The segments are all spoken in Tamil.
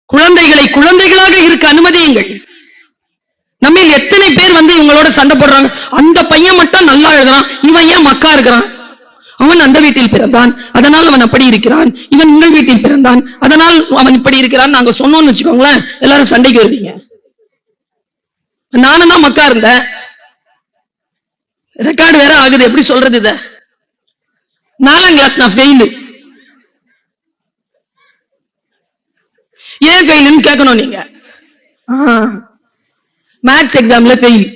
குழந்தைகளை குழந்தைகளாக இருக்க அனுமதியுங்கள். நம்ம எத்தனை பேர் இவங்களோட சண்டை போடுறாங்க. அந்த பையன் மட்டும் நல்லா எழுதுறான், இவன் ஏன் மக்கா இருக்கிறான்? அவன் அந்த வீட்டில் பிறந்தான், அதனால் அவன் அப்படி இருக்கிறான். இவன் உங்கள் வீட்டில் பிறந்தான், அதனால் அவன் இப்படி இருக்கிறான். நாங்க சொன்னோம்னு வச்சுக்கோங்களேன், எல்லாரும் சண்டைக்கு வருவீங்க. நானும் தான் மக்கா இருந்தேன், ரெக்கார்டு வேற ஆகுது. எப்படி சொல்றது? இத 4ஆம் கிளாஸ் நான் ஃபெயிலு. ஏன் ஃபெயிலுன்னு கேட்கணும் நீங்க. மேத்ஸ் எக்ஸாம்ல ஃபெயில்.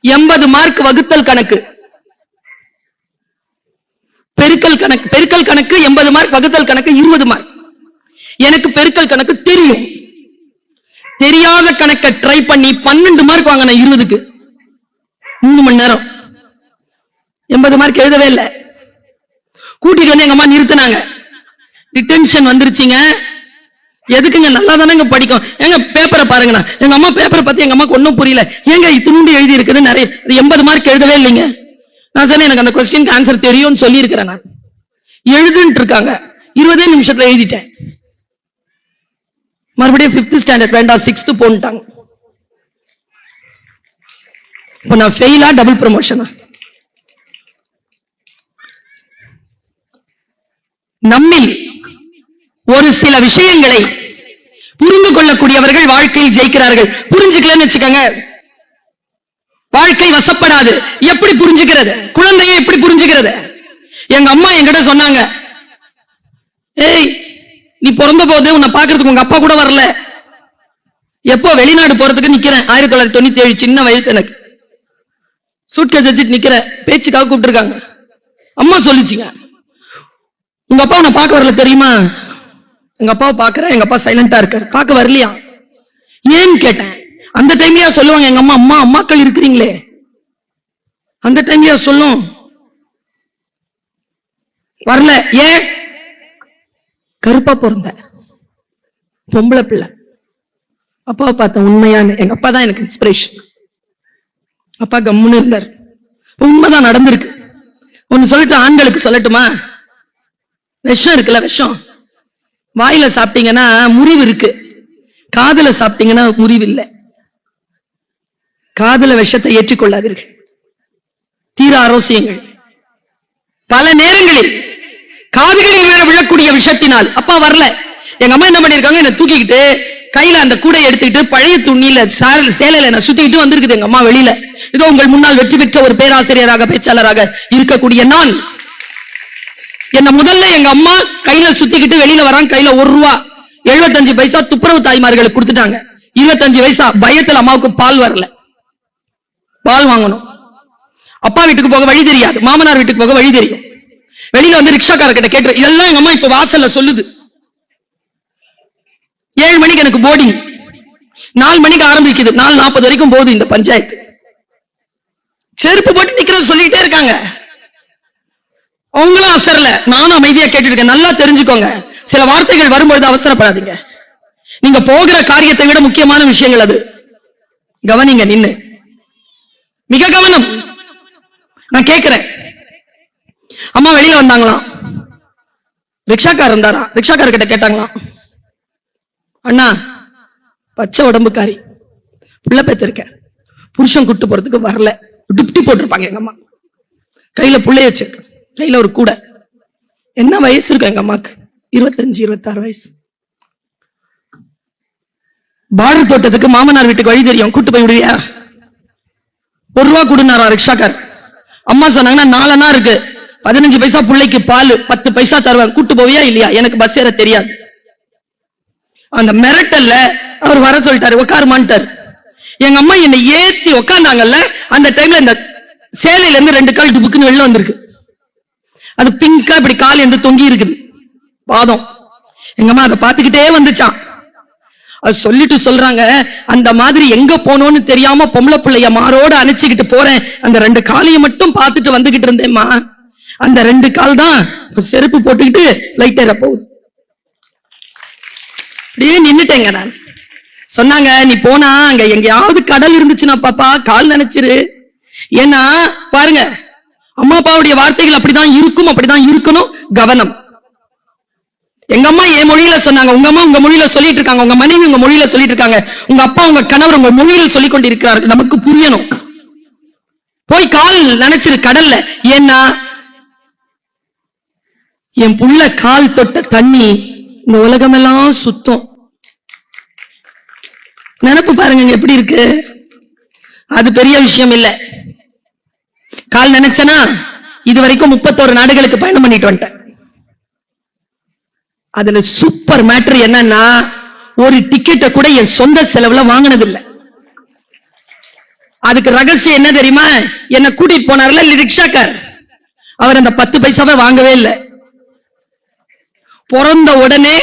80 மார்க் வகுத்தல் கணக்கு, பெருக்கல் கணக்கு 80 மார்க், வகுத்தல் கணக்கு 20 மார்க். எனக்கு பெருக்கல் கணக்கு தெரியும். தெரியாத கணக்கை ட்ரை பண்ணி 12 மார்க் வாங்கின 20க்கு 3 மணி நேரம். 80 மார்க் எழுதவே இல்லை. கூட்டிட்டு வந்து எங்க அம்மா நிறுத்தினாங்க. டிடென்ஷன் வந்துருச்சுங்க. எதுக்குங்க? நல்லா தானே படிக்கும். எங்க பேப்பரை பாருங்கண்ணா. எங்க அம்மா பேப்பரை பத்தி எங்க அம்மாக்கு ஒன்னும் புரியல. ஏங்க இத்தினூண்டு எழுதி இருக்குது, நிறைய 80 மார்க் எழுதவே இல்லைங்க. நான் சொன்னேன், எனக்கு அந்த கொஸ்டின் ஆன்சர் தெரியும்னு சொல்லி இருக்கிறேன். நான் எழுதுன்னு இருக்காங்க, 20 நிமிஷத்துல எழுதிட்டேன். மறுபடியும் 5th ஸ்டாண்டர்ட் வேண்டாம் 6th போன்ட்டாங்க. இப்ப நான் ஃபெயிலா டபுள் ப்ரமோஷனா? நம்மில் ஒரு சில விஷயங்களை புரிந்து கொள்ளக்கூடியவர்கள் வாழ்க்கையில் ஜெயிக்கிறார்கள். புரிஞ்சுக்கலன்னு வச்சுக்கோங்க, வாழ்க்கை வசப்படாது. எப்படி புரிஞ்சுக்கிறது? குழந்தையை எப்படி புரிஞ்சுக்கிறது? எங்க அம்மா என்கிட்ட சொன்னாங்க, ஏய் நீ பிறந்த போது உன்னை பாக்குறதுக்கு உங்க அப்பா கூட வரல. எப்போ வெளிநாடு போறதுக்கு நிக்கிறேன், 1997, சின்ன வயசு எனக்கு. சூட்கேஸ் வச்சுட்டு நிக்கிற, பேச்சுக்காக கூப்பிட்டு இருக்காங்க. அம்மா சொல்லிச்சுங்க, உங்க அப்பா உன்னை பார்க்க வரல தெரியுமா? எங்க அப்பாவை பாக்குறேன், எங்க அப்பா சைலண்டா இருக்காரு. பார்க்க வரலையா? ஏன்னு கேட்டேன். அந்த டைம்லயா சொல்லுவாங்க எங்க அம்மா, அம்மா அம்மாக்கள் இருக்கிறீங்களே, அந்த டைம்லயா சொல்லும் வரல. ஏன்? கருப்பா பிறந்த பொம்பளை பிள்ளை. அப்பாவை பார்த்தேன் உண்மையான. எங்க அப்பா தான் எனக்கு இன்ஸ்பிரேஷன். அப்பா கம்முன்னு இருந்தார். உண்மைதான் நடந்திருக்கு. ஒன்னு சொல்லிட்டு ஆண்களுக்கு சொல்லட்டுமா? விஷம் இருக்குல்ல, விஷம் வாயில சாப்பிட்டீங்கன்னா முறிவு இருக்கு, காதுல சாப்பிட்டீங்கன்னா முறிவு இல்லை. காதுல விஷத்தை ஏற்றிக்கொள்ளாதீர்கள். தீர ஆரோசியங்கள். பல நேரங்களில் காதுகளில் விழக்கூடிய விஷத்தினால் அப்பா வரல. எங்க அம்மா என்ன பண்ணிருக்காங்க, என்ன தூக்கிக்கிட்டு கையில அந்த கூடையை எடுத்துக்கிட்டு பழைய துணியில சேலையில என்ன சுத்திக்கிட்டு வந்திருக்குது எங்க அம்மா வெளியில. இதோ உங்கள் முன்னால் வெற்றி பெற்ற ஒரு பேராசிரியராக பேச்சாளராக இருக்கக்கூடிய நான். என்ன முதல்ல எங்க அம்மா கையில சுத்திக்கிட்டு வெளியில வராங்க. கையில 1 ரூபா 75 பைசா துப்புரவு தாய்மார்களுக்கு கொடுத்துட்டாங்க. 25 பைசா பயத்துல அம்மாவுக்கு பால் வரல, பால் வாங்கணும். அப்பா வீட்டுக்கு போக வழி தெரியாது, மாமனார் வீட்டுக்கு போக வழி தெரியும். வெளியில வந்து ரிக்ஷாக்கார கிட்ட கேட்டு, இதெல்லாம் எங்க அம்மா இப்ப வாசல்ல சொல்லுது. 7 மணிக்கு எனக்கு போர்டிங், 4 மணிக்கு ஆரம்பிக்குது, 4:40 வரைக்கும் போகுது இந்த பஞ்சாயத்து. செருப்பு போட்டு நிக்கிறது சொல்லிட்டே இருக்காங்க. அவங்களும் அசரல, நானும் அமைதியா கேட்டு இருக்கேன். நல்லா தெரிஞ்சுக்கோங்க, சில வார்த்தைகள் வரும்பொழுது அவசரப்படாதீங்க. நீங்க போகிற காரியத்தை விட முக்கியமான விஷயங்கள் அது. கவனிங்க, நின்னு மிக கவனம். நான் கேட்கிறேன். அம்மா வெளியில வந்தாங்களாம், ரிக்ஷாக்கார் இருந்தாரா, ரிக்ஷாக்கார கிட்ட கேட்டாங்களாம், அண்ணா பச்சை உடம்புக்காரி பிள்ளை பெற்றிருக்கேன், புருஷன் கூட்டு போறதுக்கு வரல. டிப்டி போட்டிருப்பாங்க எங்க அம்மா. கையில புள்ளைய வச்சிருக்க, கையில ஒரு கூட. என்ன வயசு இருக்கும் எங்க அம்மாக்கு? 25, 26 வயசு. பார்டர் தோட்டத்துக்கு மாமனார் வீட்டுக்கு வழி தெரியும், கூட்டு போய் விடுவியா? 1 ரூபா கொடுனாரா ரிக்ஷாக்கார். அம்மா சொன்னாங்கன்னா 4 அண்ணா இருக்கு, 15 பைசா பிள்ளைக்கு பால், 10 பைசா தருவாங்க, கூட்டு போவியா இல்லையா? எனக்கு பஸ் ஏற தெரியாது. அந்த மிரட்டல்ல அவர் வர சொல்லிட்டாரு, உட்காருமான்ட்டார். எங்க அம்மா என்னை ஏத்தி உட்கார்ந்தாங்கல்ல, அந்த டைம்ல இந்த சேலையில இருந்து 2 கால் டுபுக்குன்னு வெளில வந்திருக்கு. அது பிங்கா இப்படி கால் எந்த தொங்கி இருக்குது, பாதம். எங்க அம்மா அதை பார்த்துக்கிட்டே வந்துச்சான். அது சொல்லிட்டு சொல்றாங்க, அந்த மாதிரி எங்க போனோன்னு தெரியாம பொம்பளை பிள்ளைய மாரோட அணைச்சுக்கிட்டு போறேன், அந்த 2 காலையை மட்டும் பார்த்துட்டு வந்துகிட்டு இருந்தேம்மா. அந்த 2 கால் தான் செருப்பு போட்டுக்கிட்டு லைட் ஏற போகுது. அப்படியே நின்னுட்டேங்க நான். சொன்னாங்க, நீ போனா அங்க எங்கேயாவது கடல் இருந்துச்சுன்னா பாப்பா கால் நினைச்சிரு. ஏன்னா பாருங்க, அம்மா அப்பாவுடைய வார்த்தைகள் அப்படிதான் இருக்கும், அப்படிதான் இருக்கணும். கவனம். எங்க அம்மா என் மொழியில சொன்னாங்க, உங்க அம்மா உங்க மொழியில சொல்லிட்டு இருக்காங்க, உங்க மனைவி உங்க மொழியில சொல்லிட்டு இருக்காங்க, உங்க அப்பா உங்க கணவர் உங்க மொழியில் சொல்லிக் கொண்டிருக்கிறார்கள். நமக்கு புரியணும். போய் கால் நினைச்சிரு கடல்ல. ஏன்னா என் புள்ள கால் தொட்ட தண்ணி இந்த உலகமெல்லாம் சுத்தம். நினைப்பு பாருங்க எப்படி இருக்கு. அது பெரிய விஷயம் இல்ல. கால் நினைச்சனா இது வரைக்கும் 31 நாடுகளுக்கு பயணம் பண்ணிட்டு வந்துட்டேன். அதுல சூப்பர் மேட்டர் என்னன்னா, ஒரு டிக்கெட்டை கூட என் சொந்த செலவுல வாங்கினதில்லை. அதுக்கு ரகசியம் என்ன தெரியுமா? என்ன கூட்டிட்டு போனார்ல ரிக்ஷாக்கார், அவர் அந்த 10 பைசாவை வாங்கவே இல்லை. பிறந்த உடனே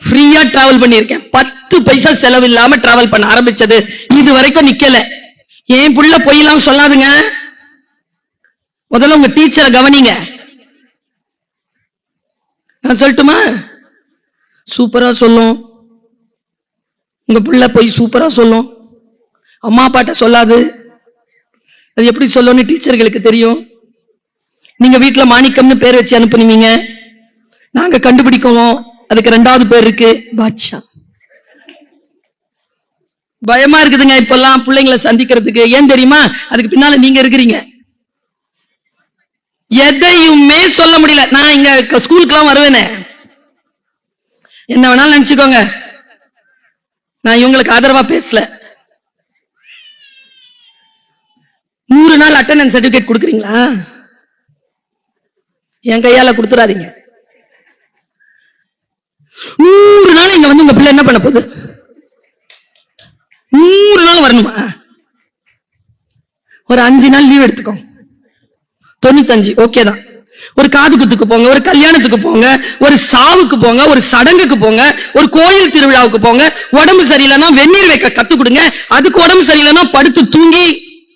ஃப்ரீயா டிராவல் பண்ணிருக்கேன். 10 பைசா செலவு இல்லாம டிராவல் பண்ண ஆரம்பிச்சது இது வரைக்கும் நிக்கல. ஏன் புள்ள பொய்யெல்லாம் சொல்லாதுங்க. முதல்ல உங்க டீச்சரை கவனிங்க. நான் சொல்லட்டுமா? சூப்பரா சொல்லும். உங்க புள்ள போய் சூப்பரா சொல்லும். அம்மா அப்பாட்ட சொல்லாது. அது எப்படி சொல்லும்னு டீச்சர்களுக்கு தெரியும். நீங்க வீட்டுல மாணிக்கம்னு பேர் வச்சு அனுப்புனீங்க, நாங்க கண்டுபிடிக்கவும் அதுக்கு 2வது பேர் இருக்கு, பாட்ஷா. பயமா இருக்குதுங்க இப்பெல்லாம் பிள்ளைங்களை சந்திக்கிறதுக்கு. ஏன் தெரியுமா? அதுக்கு பின்னால நீங்க இருக்கிறீங்க. எதையுமே சொல்ல முடியல. நான் இங்க ஸ்கூலுக்கு எல்லாம் வருவேனே, என்ன வேணாலும் நினைச்சுக்கோங்க, நான் இவங்களுக்கு ஆதரவா பேசல. 100 நாள் அட்டெண்டன்ஸ் சர்டிபிகேட் கொடுக்குறீங்களா? என் கையால கொடுத்துறாதீங்க. 100 நாள் இங்க வந்து உங்க பிள்ளை என்ன பண்ண போகுது? 100 நாள் வரணுமா? ஒரு 5 நாள் லீவ் எடுத்துக்கோ. 95 ஓகே தான். ஒரு காது குத்துக்கு போங்க, ஒரு கல்யாணத்துக்கு போங்க, ஒரு சாவுக்கு போங்க, ஒரு சடங்குக்கு போங்க, ஒரு கோயில் திருவிழாவுக்கு போங்க. உடம்பு சரியில்லைன்னா வெந்நீர் வைக்க கத்து கொடுங்க. அதுக்கு உடம்பு சரியில்லைன்னா படுத்து தூங்கி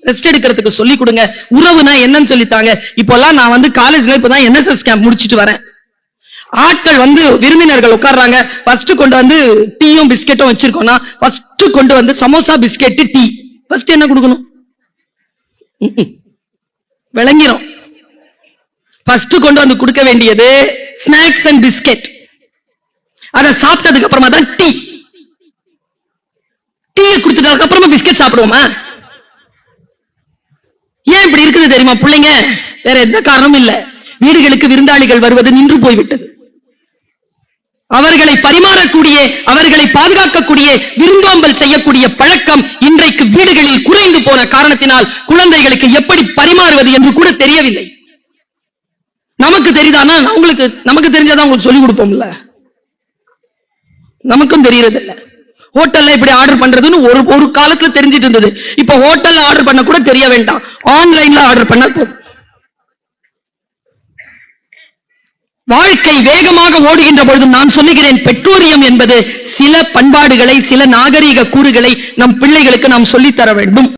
ரெஸ்ட் எடுக்கிறதுக்கு சொல்லி கொடுங்க. உறவுனா என்னன்னு சொல்லித்தாங்க. இப்பெல்லாம் நான் வந்து காலேஜ்ல இப்பதான் NSS கேம்ப் முடிச்சிட்டு வரேன். ஆட்கள் வந்து விருந்தினர்கள் உட்கார்றாங்க. ஃபர்ஸ்ட் கொண்டு வந்து டீயும் பிஸ்கெட்டும் வச்சிருக்கோம்னா ஃபர்ஸ்ட் கொண்டு வந்து சமோசா பிஸ்கெட் டீ. ஃபர்ஸ்ட் என்ன கொடுக்கணும்? விளங்கிரும். ஃபர்ஸ்ட் கொண்டு வந்து கொடுக்க வேண்டியது ஸ்நாக்ஸ் அண்ட் பிஸ்கெட். அத சாப்பிட்டதுக்கு அப்புறமா தான் டீ. டீயை குடிச்சதுக்கு அப்புறமா பிஸ்கெட் சாப்பிடுவோமா? ஏன் இப்படி இருக்குது தெரியுமா? பிள்ளைங்க வேற எந்த காரணமும் இல்ல. வீடுகளுக்கு விருந்தாளிகள் வருவது நின்று போய்விட்டது. அவர்களை பரிமாறக்கூடிய, அவர்களை பாதுகாக்கக்கூடிய, விருந்தோம்பல் செய்யக்கூடிய பழக்கம் இன்றைக்கு வீடுகளில் குறைந்து போன காரணத்தினால் குழந்தைகளுக்கு எப்படி பரிமாறுவது என்று கூட தெரியவில்லை. நமக்கு தெரியுதானா? நமக்கு தெரிஞ்சாதான் உங்களுக்கு சொல்லிக் கொடுப்போம்ல. நமக்கும் தெரியறது இல்ல. ஹோட்டல்ல இப்படி ஆர்டர் பண்றதுன்னு ஒரு காலத்துல தெரிஞ்சிட்டு இருந்தது. இப்ப ஹோட்டல்ல ஆர்டர் பண்ண கூட தெரிய வேண்டாம், ஆன்லைன்ல ஆர்டர் பண்ண போதும். வாழ்க்கை வேகமாக ஓடுகின்ற பொழுதும் நான் சொல்லுகிறேன், பெட்ரோலியம் என்பது சில பண்பாடுகளை, சில நாகரீக கூறுகளை நம் பிள்ளைகளுக்கு நாம் சொல்லித்தர வேண்டும்.